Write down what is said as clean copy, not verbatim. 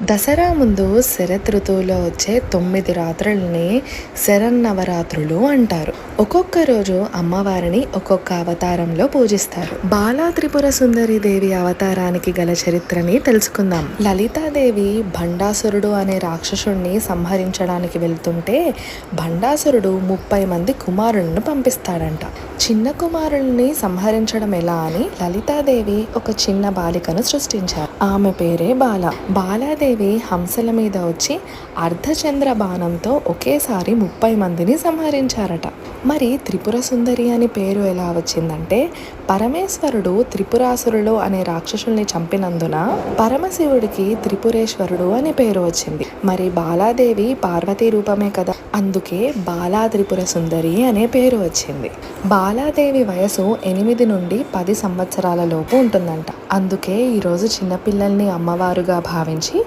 దసరా ముందు శరత్ ఋతువులో వచ్చే 9 రాత్రులని శరన్నవరాత్రులు అంటారు. ఒక్కొక్క రోజు అమ్మవారిని ఒక్కొక్క అవతారంలో పూజిస్తారు. బాలా త్రిపుర సుందరి దేవి అవతారానికి గల చరిత్రని తెలుసుకుందాం. లలితాదేవి భండాసురుడు అనే రాక్షసుణ్ణి సంహరించడానికి వెళ్తుంటే భండాసురుడు 30 మంది కుమారులను పంపిస్తాడంట. చిన్న కుమారుల్ని సంహరించడం ఎలా అని లలితాదేవి ఒక చిన్న బాలికను సృష్టించారు. ఆమె పేరే బాల. బాలాదేవి హంసల మీద వచ్చి అర్ధచంద్ర బాణంతో ఒకేసారి 30 మందిని సంహరించారట. మరి త్రిపుర సుందరి అని పేరు ఎలా వచ్చిందంటే పరమేశ్వరుడు త్రిపురాసురుడు అనే రాక్షసుల్ని చంపినందున పరమశివుడికి త్రిపురేశ్వరుడు అనే పేరు వచ్చింది. మరి బాలాదేవి పార్వతీ రూపమే కదా, అందుకే బాలా త్రిపుర సుందరి అనే పేరు వచ్చింది. బాలాదేవి వయసు 8 నుండి 10 సంవత్సరాల లోపు ఉంటుందంట. అందుకే ఈరోజు చిన్నపిల్లల్ని అమ్మవారుగా భావించి